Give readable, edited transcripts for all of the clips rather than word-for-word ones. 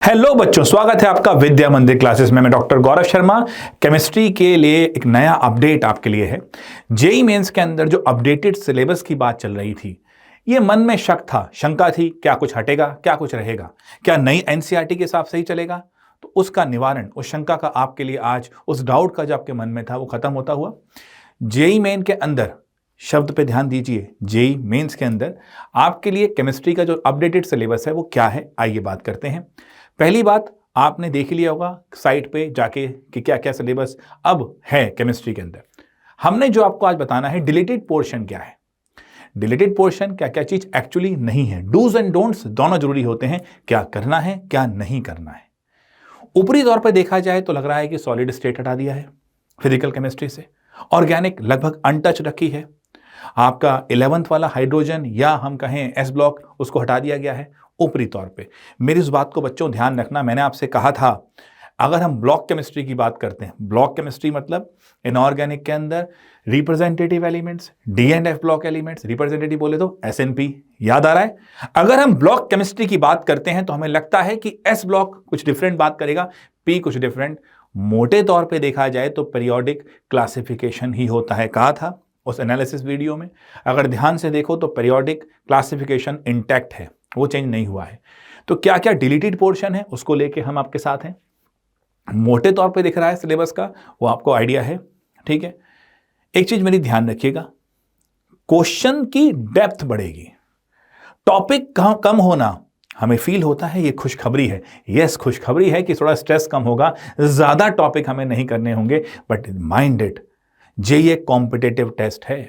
Hello बच्चों, स्वागत है आपका विद्या मंदिर क्लासेस में। मैं डॉक्टर गौरव शर्मा। केमिस्ट्री के लिए एक नया अपडेट आपके लिए है। जेई मेंस के अंदर जो अपडेटेड सिलेबस की बात चल रही थी, ये मन में शक था, शंका थी, क्या कुछ हटेगा, क्या कुछ रहेगा, क्या नई एनसीईआरटी के हिसाब से ही चलेगा। तो उसका निवारण, उस शंका का आपके लिए आज, उस डाउट का जो आपके मन में था वो खत्म होता हुआ। जेई मेन के अंदर शब्द पे ध्यान दीजिए, जेई मेंस के अंदर आपके लिए केमिस्ट्री का जो अपडेटेड सिलेबस है वो क्या है, आइए बात करते हैं। पहली बात, आपने देख लिया होगा साइट पे जाके कि क्या क्या सिलेबस अब है केमिस्ट्री के अंदर। हमने जो आपको आज बताना है, डिलीटेड पोर्शन क्या है, डिलीटेड पोर्शन क्या क्या चीज एक्चुअली नहीं है, डूज एंड डोंट्स दोनों जरूरी होते हैं, क्या करना है क्या नहीं करना है। ऊपरी तौर पर देखा जाए तो लग रहा है कि सॉलिड स्टेट हटा दिया है फिजिकल केमिस्ट्री से, ऑर्गेनिक लगभग अनटच रखी है। आपका 11th वाला हाइड्रोजन या हम कहें एस ब्लॉक, उसको हटा दिया गया है ऊपरी तौर पे। मेरी इस बात को बच्चों ध्यान रखना, मैंने आपसे कहा था अगर हम ब्लॉक केमिस्ट्री की बात करते हैं, ब्लॉक केमिस्ट्री मतलब इनऑर्गेनिक के अंदर representative elements, D and F block elements, representative बोले तो एसएनपी, याद आ रहा है। अगर हम ब्लॉक केमिस्ट्री की बात करते हैं तो हमें लगता है कि एस ब्लॉक कुछ डिफरेंट बात करेगा, पी कुछ डिफरेंट। मोटे तौर पे देखा जाए तो पीरियोडिक क्लासिफिकेशन ही होता है, कहा था उस एनालिसिस वीडियो में। अगर ध्यान से देखो तो पीरियोडिक क्लासिफिकेशन इंटैक्ट है, वो चेंज नहीं हुआ है। तो क्या क्या डिलीटेड पोर्शन है उसको लेके हम आपके साथ हैं। मोटे तौर पे दिख रहा है सिलेबस का, वो आपको आइडिया है, ठीक है। एक चीज मेरी ध्यान रखिएगा, क्वेश्चन की डेप्थ बढ़ेगी, टॉपिक कम होना हमें फील होता है ये खुशखबरी है। यस, खुशखबरी है कि थोड़ा स्ट्रेस कम होगा, ज्यादा टॉपिक हमें नहीं करने होंगे। बट माइंड इट, ये कॉम्पिटिटिव टेस्ट है।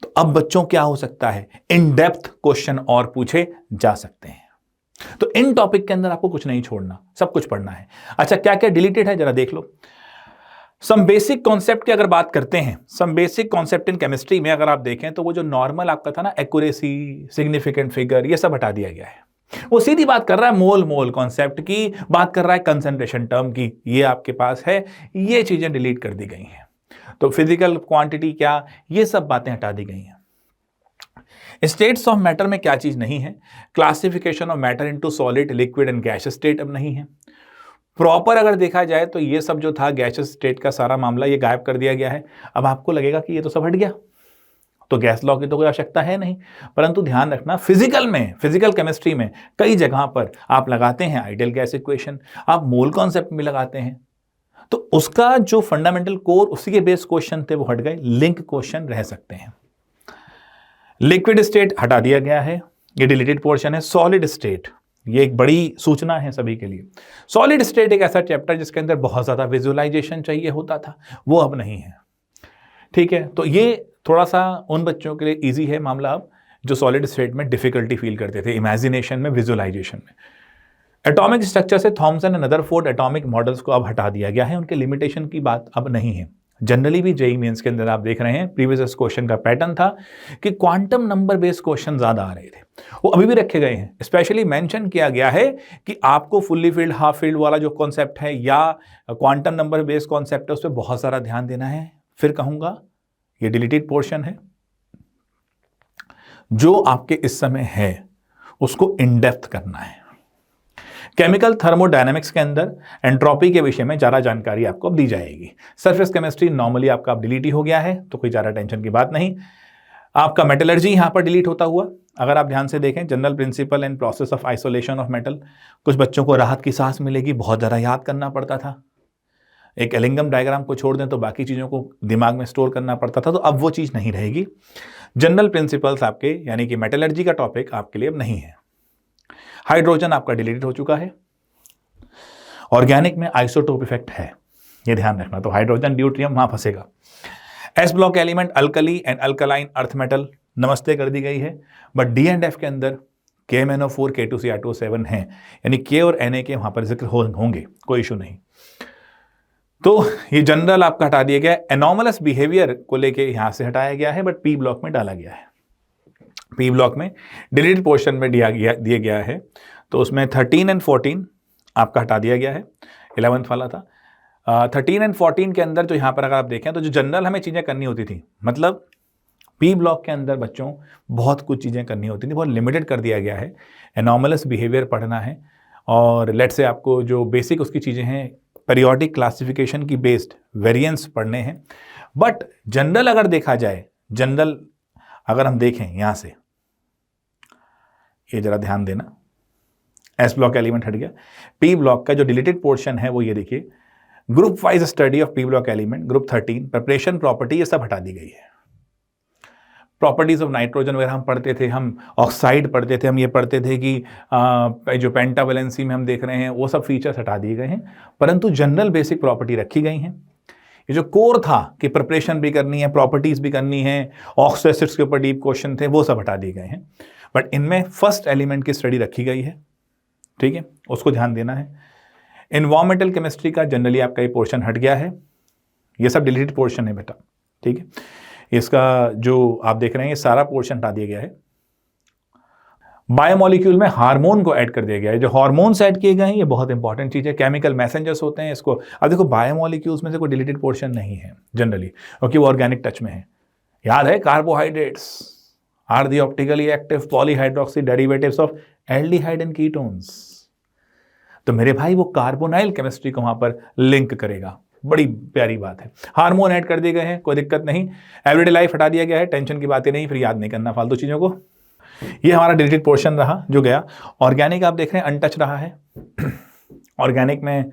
तो अब बच्चों क्या हो सकता है, इन डेप्थ क्वेश्चन और पूछे जा सकते हैं। तो इन टॉपिक के अंदर आपको कुछ नहीं छोड़ना, सब कुछ पढ़ना है। अच्छा, क्या क्या डिलीटेड है जरा देख लो। सम बेसिक कॉन्सेप्ट की अगर बात करते हैं, some basic concept in chemistry में अगर आप देखें तो वो जो नॉर्मल आपका था ना, एक्यूरेसी, सिग्निफिकेंट फिगर, ये सब हटा दिया गया है। वो सीधी बात कर रहा है मोल मोल कॉन्सेप्ट की, बात कर रहा है कंसंट्रेशन टर्म की, ये आपके पास है, ये चीजें डिलीट कर दी गई हैं। तो फिजिकल क्वांटिटी क्या, ये सब बातें हटा दी गई हैं। स्टेट्स ऑफ मैटर में क्या चीज नहीं है, classification of matter into solid, liquid and gaseous state अब नहीं है। प्रॉपर अगर देखा जाए तो ये सब जो था गैसियस स्टेट का सारा मामला, ये गायब कर दिया गया है। अब आपको लगेगा कि ये तो सब हट गया, तो गैस लॉ की तो कोई आवश्यकता है नहीं। परंतु ध्यान रखना, फिजिकल में, फिजिकल केमिस्ट्री में कई जगह पर आप लगाते हैं आइडियल गैस इक्वेशन, आप मोल कॉन्सेप्ट में लगाते हैं, तो उसका जो फंडामेंटल कोर, उसी के बेस क्वेश्चन थे वो हट गए, लिंक क्वेश्चन रह सकते हैं। लिक्विड स्टेट हटा दिया गया है, ये डिलीटेड पोर्शन है। सॉलिड स्टेट, ये एक बड़ी सूचना है सभी के लिए। सॉलिड स्टेट एक ऐसा चैप्टर जिसके अंदर बहुत ज्यादा विजुअलाइजेशन चाहिए होता था, वो अब नहीं है, ठीक है। तो ये थोड़ा सा उन बच्चों के लिए इजी है मामला अब, जो सॉलिड स्टेट में डिफिकल्टी फील करते थे इमेजिनेशन में, विजुअलाइजेशन में। एटॉमिक स्ट्रक्चर से Thomson and Rutherford atomic models को अब हटा दिया गया है, उनके लिमिटेशन की बात अब नहीं है। जनरली भी जेईई मेंस के अंदर आप देख रहे हैं, प्रीवियस क्वेश्चन का पैटर्न था कि क्वांटम नंबर बेस्ड क्वेश्चन ज्यादा आ रहे थे, वो अभी भी रखे गए हैं। स्पेशली मेंशन किया गया है कि आपको फुल्ली फील्ड, हाफ फील्ड वाला जो कॉन्सेप्ट है या क्वांटम नंबर बेस्ड कॉन्सेप्ट है, उस पर बहुत सारा ध्यान देना है। फिर कहूंगा ये डिलीटेड पोर्शन है, जो आपके इस समय है उसको इन डेप्थ करना है। केमिकल थर्मोडायनेमिक्स के अंदर एंट्रोपी के विषय में ज़्यादा जानकारी आपको अब दी जाएगी। सरफेस केमिस्ट्री नॉर्मली आपका अब डिलीट ही हो गया है, तो कोई ज़्यादा टेंशन की बात नहीं। आपका मेटलर्जी यहाँ पर डिलीट होता हुआ, अगर आप ध्यान से देखें, general principle and process of isolation of metal, कुछ बच्चों को राहत की सांस मिलेगी, बहुत ज़्यादा याद करना पड़ता था। एक एलिंगम डायग्राम को छोड़ दें तो बाकी चीज़ों को दिमाग में स्टोर करना पड़ता था, तो अब वो चीज़ नहीं रहेगी। जनरल प्रिंसिपल्स आपके, यानी कि मेटलर्जी का टॉपिक आपके लिए अब नहीं है। हाइड्रोजन आपका डिलीटेड हो चुका है। ऑर्गेनिक में आइसोटोप इफेक्ट है, ये ध्यान रखना, तो हाइड्रोजन ड्यूट्रियम वहां फंसेगा। S block element alkali and alkaline earth metal नमस्ते कर दी गई है। बट डी एंड एफ के अंदर KMnO4, K2Cr2O7 हैं, यानी के और Na के वहां पर जिक्र होंगे, कोई इशू नहीं। तो ये जनरल आपका हटा दिया गया। एनॉमलस बिहेवियर को लेके यहां से हटाया गया है, बट पी ब्लॉक में डाला गया है। पी ब्लॉक में डिलीटेड पोर्शन में दिया गया है, तो उसमें 13 एंड 14 आपका हटा दिया गया है, 11th वाला था। 13 एंड 14 के अंदर जो यहाँ पर अगर आप देखें तो जो जनरल हमें चीज़ें करनी होती थी, मतलब पी ब्लॉक के अंदर बच्चों बहुत कुछ चीज़ें करनी होती थी, बहुत लिमिटेड कर दिया गया है। एनॉमलस बिहेवियर पढ़ना है, और लेट से आपको जो बेसिक उसकी चीज़ें हैं, पीरियोडिक क्लासिफिकेशन की बेस्ड वेरिएंस पढ़ने हैं। बट जनरल अगर देखा जाए, जनरल अगर हम देखें यहाँ से, ये जरा ध्यान देना, एस ब्लॉक एलिमेंट हट गया, पी ब्लॉक का जो डिलीटेड पोर्शन है वो ये देखिए, group wise study of P block element, group 13, preparation, property, ये सब हटा दी गई है। प्रॉपर्टीज ऑफ नाइट्रोजन वगैरह हम पढ़ते थे, हम ऑक्साइड पढ़ते थे, हम ये पढ़ते थे कि जो पेंटावेलेंसी में हम देख रहे हैं वो सब फीचर्स हटा दिए गए हैं, परंतु जनरल बेसिक प्रॉपर्टी रखी गई हैं। ये जो कोर था कि प्रिपरेशन भी करनी है, प्रॉपर्टीज भी करनी है, ऑक्सो एसिड्स के ऊपर डीप क्वेश्चन थे, वो सब हटा दिए गए हैं। बट इनमें फर्स्ट एलिमेंट की स्टडी रखी गई है, ठीक है, उसको ध्यान देना है। एनवायरमेंटल केमिस्ट्री का जनरली आपका ये पोर्शन हट गया है, ये सब डिलीटेड पोर्शन है बेटा, ठीक है। इसका जो आप देख रहे हैं ये सारा पोर्शन हटा दिया गया है। बायोमोलिक्यूल में हार्मोन को ऐड कर दिया गया है। जो हार्मोन्स ऐड किए गए हैं ये बहुत इंपॉर्टेंट चीज़ है, केमिकल मैसेंजर्स होते हैं इसको। अब देखो बायोमोलिक्यूल्स में से कोई डिलीटेड पोर्शन नहीं है जनरली, क्योंकि वो ऑर्गेनिक टच में है। याद है, carbohydrates are the optically active polyhydroxy derivatives of aldehyde and ketones. तो मेरे भाई वो कार्बोनाइल केमिस्ट्री को वहां पर लिंक करेगा, बड़ी प्यारी बात है। हार्मोन ऐड कर दिए गए हैं, कोई दिक्कत नहीं। एवरीडे लाइफ हटा दिया गया है, टेंशन की बातें नहीं, फिर याद नहीं करना फालतू चीज़ों को। ये हमारा डिलीटेड पोर्शन रहा जो गया। ऑर्गेनिक आप देख रहे हैं अनटच रहा है। ऑर्गेनिक में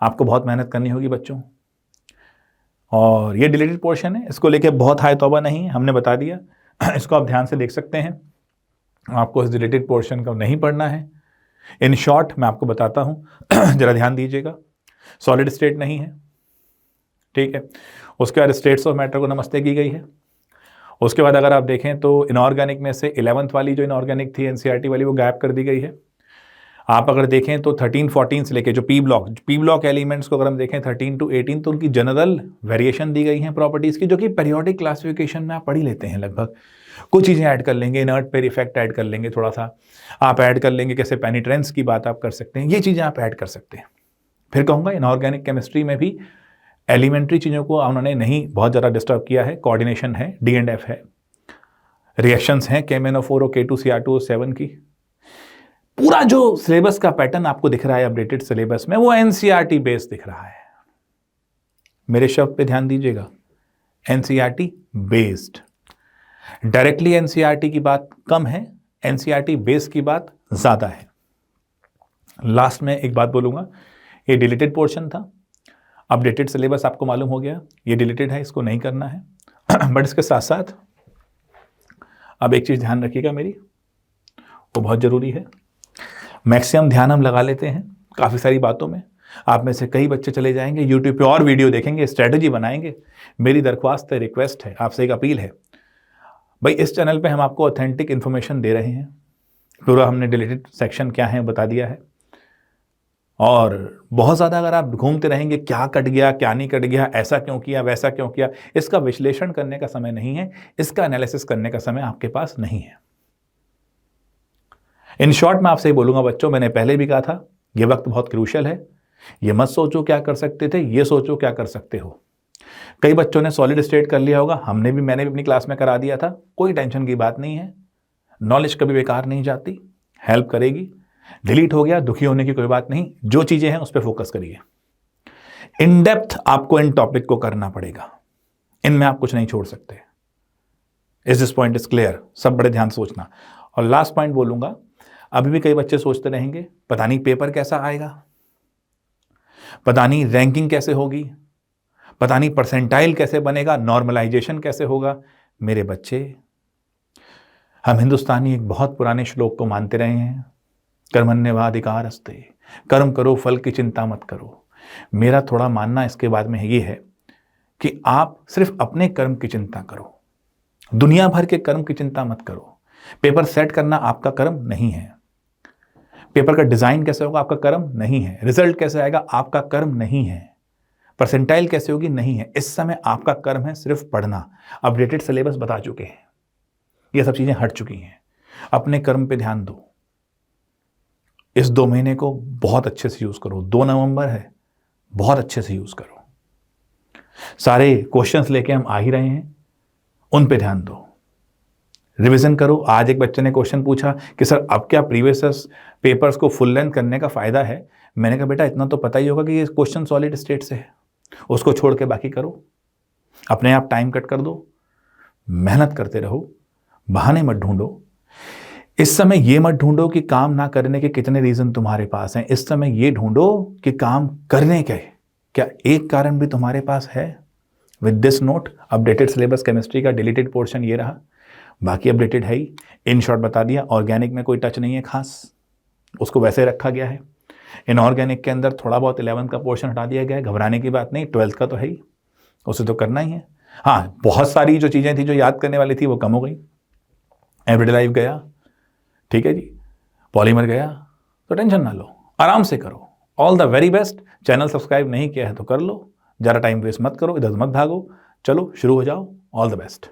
आपको बहुत मेहनत करनी होगी बच्चों, और ये डिलीटेड पोर्शन है, इसको लेके बहुत हाय तौबा नहीं है, हमने बता दिया। इसको आप ध्यान से देख सकते हैं, आपको इस डिलीटेड पोर्शन को नहीं पढ़ना है। इन शॉर्ट मैं आपको बताता हूँ, जरा ध्यान दीजिएगा। सॉलिड स्टेट नहीं है, ठीक है। उसके बाद स्टेट्स ऑफ मैटर को नमस्ते की गई है। उसके बाद अगर आप देखें तो इनऑर्गेनिक में से 11th वाली जो इनऑर्गेनिक थी एनसीईआरटी वाली, वो गैप कर दी गई है। आप अगर देखें तो 13, 14 से लेके जो पी ब्लॉक एलिमेंट्स को अगर हम देखें 13 to 18, तो उनकी जनरल वेरिएशन दी गई हैं प्रॉपर्टीज़ की, जो कि पीरियोडिक क्लासिफिकेशन में आप पढ़ ही लेते हैं लगभग। कुछ चीज़ें ऐड कर लेंगे, इनर्ट पेयर इफेक्ट ऐड कर लेंगे, थोड़ा सा आप ऐड कर लेंगे, कैसे पेनिट्रेंस की बात आप कर सकते हैं, ये चीज़ें आप ऐड कर सकते हैं। फिर कहूँगा इनऑर्गेनिक केमिस्ट्री में भी एलिमेंट्री चीज़ों को उन्होंने नहीं बहुत ज़्यादा डिस्टर्ब किया है। कोऑर्डिनेशन है, D&F है, रिएक्शंस हैं KMnO4 K2Cr2O7 की। पूरा जो सिलेबस का पैटर्न आपको दिख रहा है अपडेटेड सिलेबस में, वो एनसीईआरटी बेस्ड दिख रहा है। मेरे शब्द पे ध्यान दीजिएगा, एनसीईआरटी बेस्ड। डायरेक्टली एनसीईआरटी की बात कम है, एनसीईआरटी बेस्ड की बात ज़्यादा है। लास्ट में एक बात बोलूँगा, ये डिलीटेड पोर्शन था, अपडेटेड सिलेबस आपको मालूम हो गया, ये डिलीटेड है, इसको नहीं करना है। बट इसके साथ साथ अब एक चीज़ ध्यान रखिएगा मेरी, वो बहुत ज़रूरी है। मैक्सिमम ध्यान हम लगा लेते हैं काफ़ी सारी बातों में। आप में से कई बच्चे चले जाएंगे यूट्यूब पे और वीडियो देखेंगे, स्ट्रेटजी बनाएंगे। मेरी दरख्वास्त है, रिक्वेस्ट है, आपसे एक अपील है भाई, इस चैनल पे हम आपको ऑथेंटिक इन्फॉर्मेशन दे रहे हैं। पूरा हमने डिलीटेड सेक्शन क्या है बता दिया है, और बहुत ज़्यादा अगर आप घूमते रहेंगे क्या कट गया क्या नहीं कट गया, ऐसा क्यों किया वैसा क्यों किया, इसका विश्लेषण करने का समय नहीं है, इसका एनालिसिस करने का समय आपके पास नहीं है। इन शॉर्ट मैं आपसे ही बोलूँगा बच्चों, मैंने पहले भी कहा था, ये वक्त बहुत क्रूशियल है। ये मत सोचो क्या कर सकते थे, ये सोचो क्या कर सकते हो। कई बच्चों ने सॉलिड स्टेट कर लिया होगा, मैंने भी अपनी क्लास में करा दिया था, कोई टेंशन की बात नहीं है। नॉलेज कभी बेकार नहीं जाती, हेल्प करेगी। डिलीट हो गया, दुखी होने की कोई बात नहीं, जो चीज़ें हैं उस पर फोकस करिए। इन डेप्थ आपको इन टॉपिक को करना पड़ेगा, इनमें आप कुछ नहीं छोड़ सकते। Is this point is clear? सब बड़े ध्यान सोचना। और लास्ट पॉइंट बोलूंगा, अभी भी कई बच्चे सोचते रहेंगे पता नहीं पेपर कैसा आएगा, पता नहीं रैंकिंग कैसे होगी, पता नहीं परसेंटाइल कैसे बनेगा, नॉर्मलाइजेशन कैसे होगा। मेरे बच्चे, हम हिंदुस्तानी एक बहुत पुराने श्लोक को मानते रहे हैं, कर्मण्येवाधिकारस्ते, कर्म करो फल की चिंता मत करो। मेरा थोड़ा मानना इसके बाद में ये है कि आप सिर्फ अपने कर्म की चिंता करो, दुनिया भर के कर्म की चिंता मत करो। पेपर सेट करना आपका कर्म नहीं है, पेपर का डिजाइन कैसे होगा आपका कर्म नहीं है, रिजल्ट कैसे आएगा आपका कर्म नहीं है, परसेंटाइल कैसे होगी नहीं है। इस समय आपका कर्म है सिर्फ पढ़ना। अपडेटेड सिलेबस बता चुके हैं, ये सब चीजें हट चुकी हैं। अपने कर्म पे ध्यान दो। इस 2 महीने को बहुत अच्छे से यूज करो। 2 नवंबर है, बहुत अच्छे से यूज करो। सारे क्वेश्चंस लेके हम आ ही रहे हैं, उन पे ध्यान दो। रिवीजन करो। आज एक बच्चे ने क्वेश्चन पूछा कि सर अब क्या प्रीवियस पेपर्स को फुल लेंथ करने का फ़ायदा है? मैंने कहा बेटा इतना तो पता ही होगा कि ये क्वेश्चन सॉलिड स्टेट से है, उसको छोड़ के बाकी करो। अपने आप टाइम कट कर दो, मेहनत करते रहो, बहाने मत ढूंढो। इस समय ये मत ढूंढो कि काम ना करने के कितने रीज़न तुम्हारे पास हैं। इस समय ये ढूंढो कि काम करने के क्या एक कारण भी तुम्हारे पास है। With this note, updated syllabus chemistry का डिलीटेड पोर्शन ये रहा, बाकी अपडेटेड है ही। इन शॉर्ट बता दिया, ऑर्गेनिक में कोई टच नहीं है खास, उसको वैसे रखा गया है। इनऑर्गेनिक के अंदर थोड़ा बहुत 11th का पोर्शन हटा दिया गया है, घबराने की बात नहीं, 12th का तो है ही, उसे तो करना ही है। हाँ, बहुत सारी जो चीज़ें थी जो याद करने वाली थी वो कम हो गई। एवरीडे लाइफ गया, ठीक है जी, पॉलीमर गया, तो टेंशन ना लो, आराम से करो। All the very best. Channel subscribe नहीं किया है तो कर लो, ज़्यादा टाइम वेस्ट मत करो, इधर मत भागो, चलो शुरू हो जाओ। All the best.